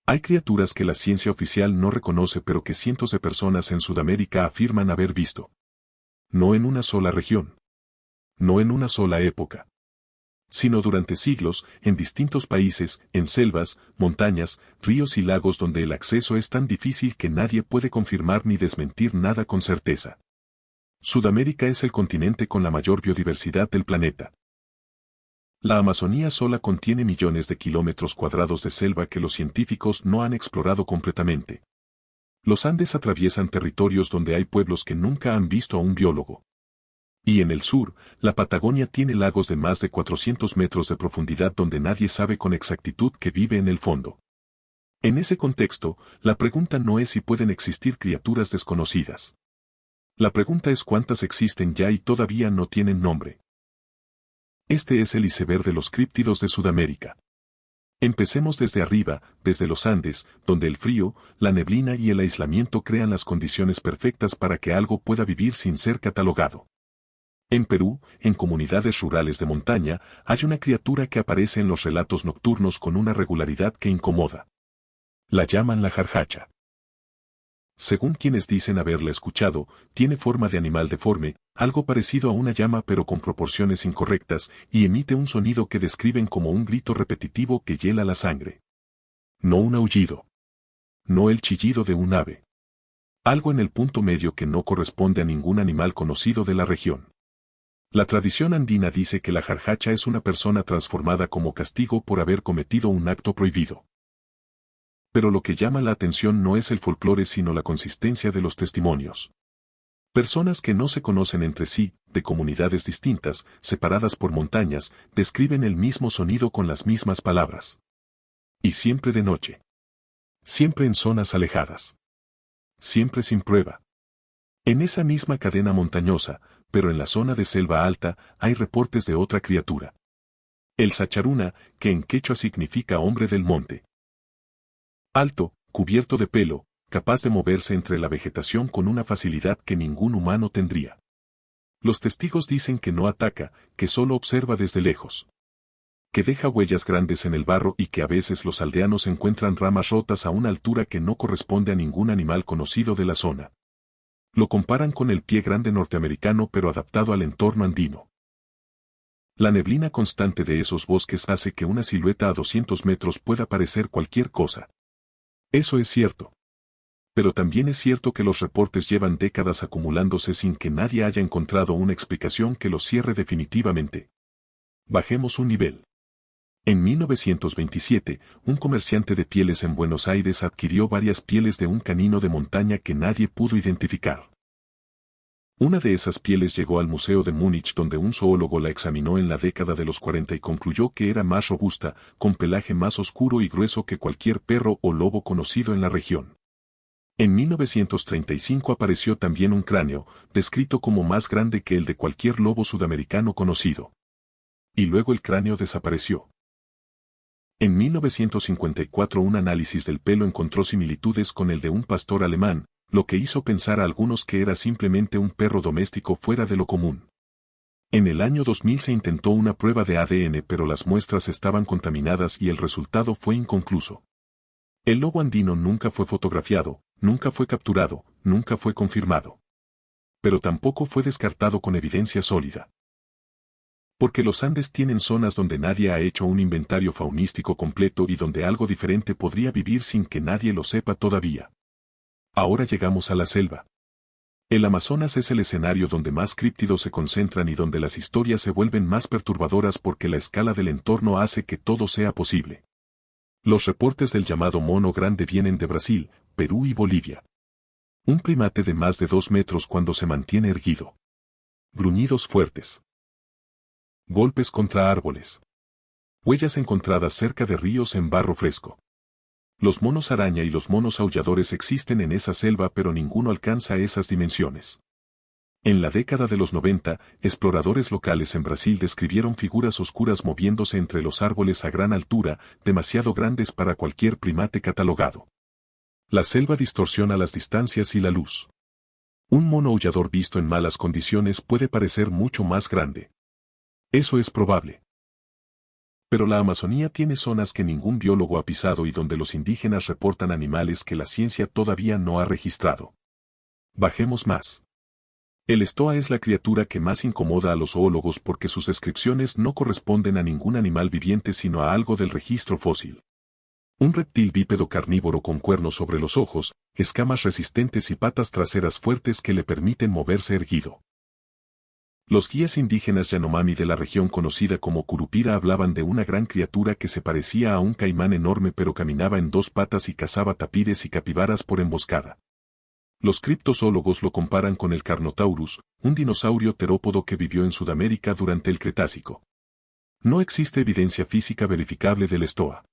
Hay criaturas que la ciencia oficial no reconoce pero que cientos de personas en Sudamérica afirman haber visto. No en una sola región. No en una sola época. Sino durante siglos, en distintos países, en selvas, montañas, ríos y lagos donde el acceso es tan difícil que nadie puede confirmar ni desmentir nada con certeza. Sudamérica es el continente con la mayor biodiversidad del planeta. La Amazonía sola contiene millones de kilómetros cuadrados de selva que los científicos no han explorado completamente. Los Andes atraviesan territorios donde hay pueblos que nunca han visto a un biólogo. Y en el sur, la Patagonia tiene lagos de más de 400 metros de profundidad donde nadie sabe con exactitud qué vive en el fondo. En ese contexto, la pregunta no es si pueden existir criaturas desconocidas. La pregunta es cuántas existen ya y todavía no tienen nombre. Este es el iceberg de los críptidos de Sudamérica. Empecemos desde arriba, desde los Andes, donde el frío, la neblina y el aislamiento crean las condiciones perfectas para que algo pueda vivir sin ser catalogado. En Perú, en comunidades rurales de montaña, hay una criatura que aparece en los relatos nocturnos con una regularidad que incomoda. La llaman la jarjacha. Según quienes dicen haberla escuchado, tiene forma de animal deforme, algo parecido a una llama pero con proporciones incorrectas, y emite un sonido que describen como un grito repetitivo que hiela la sangre. No un aullido. No el chillido de un ave. Algo en el punto medio que no corresponde a ningún animal conocido de la región. La tradición andina dice que la jarjacha es una persona transformada como castigo por haber cometido un acto prohibido. Pero lo que llama la atención no es el folclore sino la consistencia de los testimonios. Personas que no se conocen entre sí, de comunidades distintas, separadas por montañas, describen el mismo sonido con las mismas palabras. Y siempre de noche. Siempre en zonas alejadas. Siempre sin prueba. En esa misma cadena montañosa, pero en la zona de selva alta, hay reportes de otra criatura. El sacharuna, que en quechua significa hombre del monte. Alto, cubierto de pelo, capaz de moverse entre la vegetación con una facilidad que ningún humano tendría. Los testigos dicen que no ataca, que solo observa desde lejos. Que deja huellas grandes en el barro y que a veces los aldeanos encuentran ramas rotas a una altura que no corresponde a ningún animal conocido de la zona. Lo comparan con el pie grande norteamericano pero adaptado al entorno andino. La neblina constante de esos bosques hace que una silueta a 200 metros pueda parecer cualquier cosa. Eso es cierto. Pero también es cierto que los reportes llevan décadas acumulándose sin que nadie haya encontrado una explicación que los cierre definitivamente. Bajemos un nivel. En 1927, un comerciante de pieles en Buenos Aires adquirió varias pieles de un canino de montaña que nadie pudo identificar. Una de esas pieles llegó al Museo de Múnich donde un zoólogo la examinó en la década de los 40 y concluyó que era más robusta, con pelaje más oscuro y grueso que cualquier perro o lobo conocido en la región. En 1935 apareció también un cráneo, descrito como más grande que el de cualquier lobo sudamericano conocido. Y luego el cráneo desapareció. En 1954 un análisis del pelo encontró similitudes con el de un pastor alemán, lo que hizo pensar a algunos que era simplemente un perro doméstico fuera de lo común. En el año 2000 se intentó una prueba de ADN pero las muestras estaban contaminadas y el resultado fue inconcluso. El lobo andino nunca fue fotografiado, nunca fue capturado, nunca fue confirmado. Pero tampoco fue descartado con evidencia sólida. Porque los Andes tienen zonas donde nadie ha hecho un inventario faunístico completo y donde algo diferente podría vivir sin que nadie lo sepa todavía. Ahora llegamos a la selva. El Amazonas es el escenario donde más críptidos se concentran y donde las historias se vuelven más perturbadoras porque la escala del entorno hace que todo sea posible. Los reportes del llamado mono grande vienen de Brasil, Perú y Bolivia. Un primate de más de 2 metros cuando se mantiene erguido. Gruñidos fuertes. Golpes contra árboles. Huellas encontradas cerca de ríos en barro fresco. Los monos araña y los monos aulladores existen en esa selva pero ninguno alcanza esas dimensiones. En la década de los 90, exploradores locales en Brasil describieron figuras oscuras moviéndose entre los árboles a gran altura, demasiado grandes para cualquier primate catalogado. La selva distorsiona las distancias y la luz. Un mono aullador visto en malas condiciones puede parecer mucho más grande. Eso es probable. Pero la Amazonía tiene zonas que ningún biólogo ha pisado y donde los indígenas reportan animales que la ciencia todavía no ha registrado. Bajemos más. El estoa es la criatura que más incomoda a los zoólogos porque sus descripciones no corresponden a ningún animal viviente sino a algo del registro fósil. Un reptil bípedo carnívoro con cuernos sobre los ojos, escamas resistentes y patas traseras fuertes que le permiten moverse erguido. Los guías indígenas Yanomami de la región conocida como Curupira hablaban de una gran criatura que se parecía a un caimán enorme pero caminaba en dos patas y cazaba tapires y capibaras por emboscada. Los criptozoólogos lo comparan con el Carnotaurus, un dinosaurio terópodo que vivió en Sudamérica durante el Cretácico. No existe evidencia física verificable del estoa.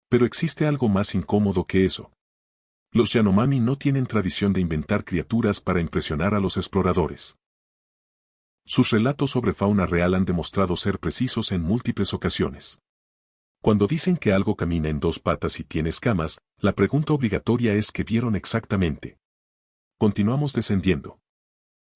Pero existe algo más incómodo que eso. Los Yanomami no tienen tradición de inventar criaturas para impresionar a los exploradores. Sus relatos sobre fauna real han demostrado ser precisos en múltiples ocasiones. Cuando dicen que algo camina en dos patas y tiene escamas, la pregunta obligatoria es ¿qué vieron exactamente? Continuamos descendiendo.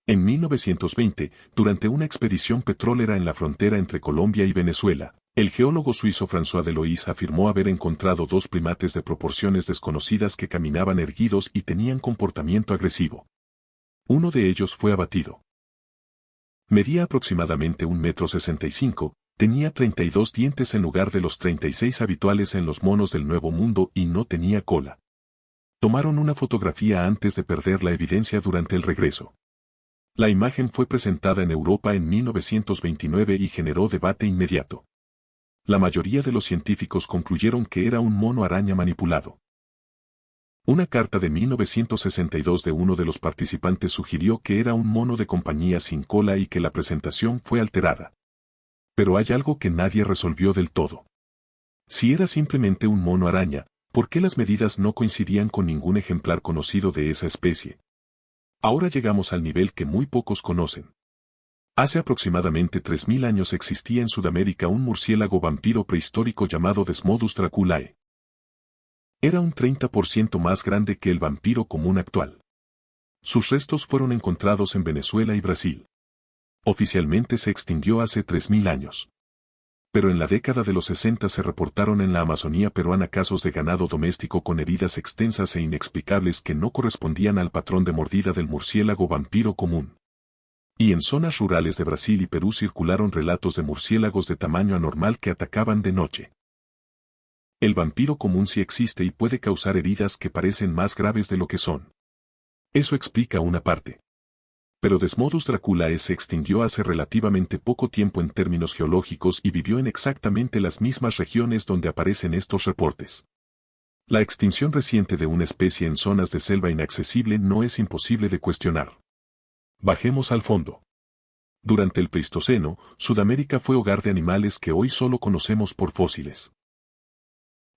En 1920, durante una expedición petrolera en la frontera entre Colombia y Venezuela, el geólogo suizo François Delois afirmó haber encontrado dos primates de proporciones desconocidas que caminaban erguidos y tenían comportamiento agresivo. Uno de ellos fue abatido. Medía aproximadamente 1,65 m, tenía 32 dientes en lugar de los 36 habituales en los monos del Nuevo Mundo y no tenía cola. Tomaron una fotografía antes de perder la evidencia durante el regreso. La imagen fue presentada en Europa en 1929 y generó debate inmediato. La mayoría de los científicos concluyeron que era un mono araña manipulado. Una carta de 1962 de uno de los participantes sugirió que era un mono de compañía sin cola y que la presentación fue alterada. Pero hay algo que nadie resolvió del todo. Si era simplemente un mono araña, ¿por qué las medidas no coincidían con ningún ejemplar conocido de esa especie? Ahora llegamos al nivel que muy pocos conocen. Hace aproximadamente 3000 años existía en Sudamérica un murciélago vampiro prehistórico llamado Desmodus draculae. Era un 30% más grande que el vampiro común actual. Sus restos fueron encontrados en Venezuela y Brasil. Oficialmente se extinguió hace 3000 años. Pero en la década de los 60 se reportaron en la Amazonía peruana casos de ganado doméstico con heridas extensas e inexplicables que no correspondían al patrón de mordida del murciélago vampiro común. Y en zonas rurales de Brasil y Perú circularon relatos de murciélagos de tamaño anormal que atacaban de noche. El vampiro común sí existe y puede causar heridas que parecen más graves de lo que son. Eso explica una parte. Pero Desmodus draculae se extinguió hace relativamente poco tiempo en términos geológicos y vivió en exactamente las mismas regiones donde aparecen estos reportes. La extinción reciente de una especie en zonas de selva inaccesible no es imposible de cuestionar. Bajemos al fondo. Durante el Pleistoceno, Sudamérica fue hogar de animales que hoy solo conocemos por fósiles.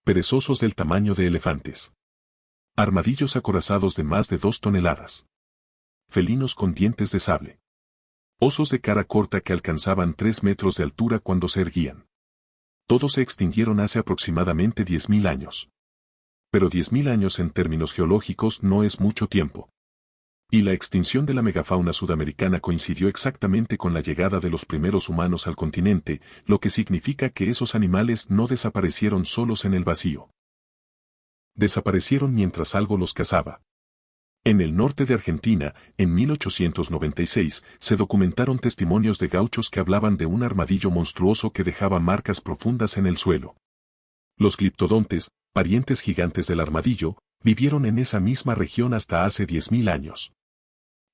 Perezosos del tamaño de elefantes. Armadillos acorazados de más de 2 toneladas. Felinos con dientes de sable. Osos de cara corta que alcanzaban 3 metros de altura cuando se erguían. Todos se extinguieron hace aproximadamente 10.000 años. Pero 10.000 años en términos geológicos no es mucho tiempo. Y la extinción de la megafauna sudamericana coincidió exactamente con la llegada de los primeros humanos al continente, lo que significa que esos animales no desaparecieron solos en el vacío. Desaparecieron mientras algo los cazaba. En el norte de Argentina, en 1896, se documentaron testimonios de gauchos que hablaban de un armadillo monstruoso que dejaba marcas profundas en el suelo. Los gliptodontes, parientes gigantes del armadillo, vivieron en esa misma región hasta hace 10.000 años.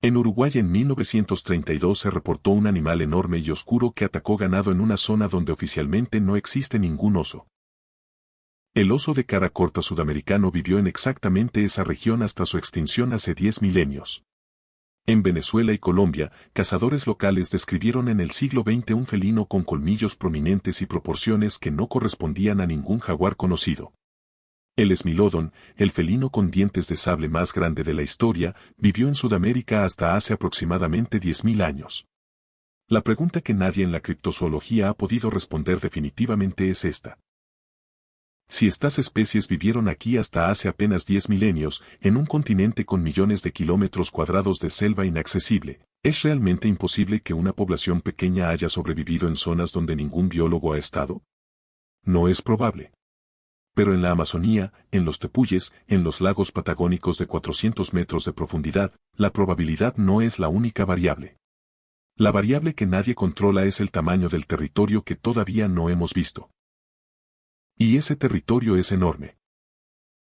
En Uruguay en 1932 se reportó un animal enorme y oscuro que atacó ganado en una zona donde oficialmente no existe ningún oso. El oso de cara corta sudamericano vivió en exactamente esa región hasta su extinción hace 10 milenios. En Venezuela y Colombia, cazadores locales describieron en el siglo XX un felino con colmillos prominentes y proporciones que no correspondían a ningún jaguar conocido. El Smilodon, el felino con dientes de sable más grande de la historia, vivió en Sudamérica hasta hace aproximadamente 10.000 años. La pregunta que nadie en la criptozoología ha podido responder definitivamente es esta. Si estas especies vivieron aquí hasta hace apenas 10 milenios, en un continente con millones de kilómetros cuadrados de selva inaccesible, ¿es realmente imposible que una población pequeña haya sobrevivido en zonas donde ningún biólogo ha estado? No es probable. Pero en la Amazonía, en los tepuyes, en los lagos patagónicos de 400 metros de profundidad, la probabilidad no es la única variable. La variable que nadie controla es el tamaño del territorio que todavía no hemos visto. Y ese territorio es enorme.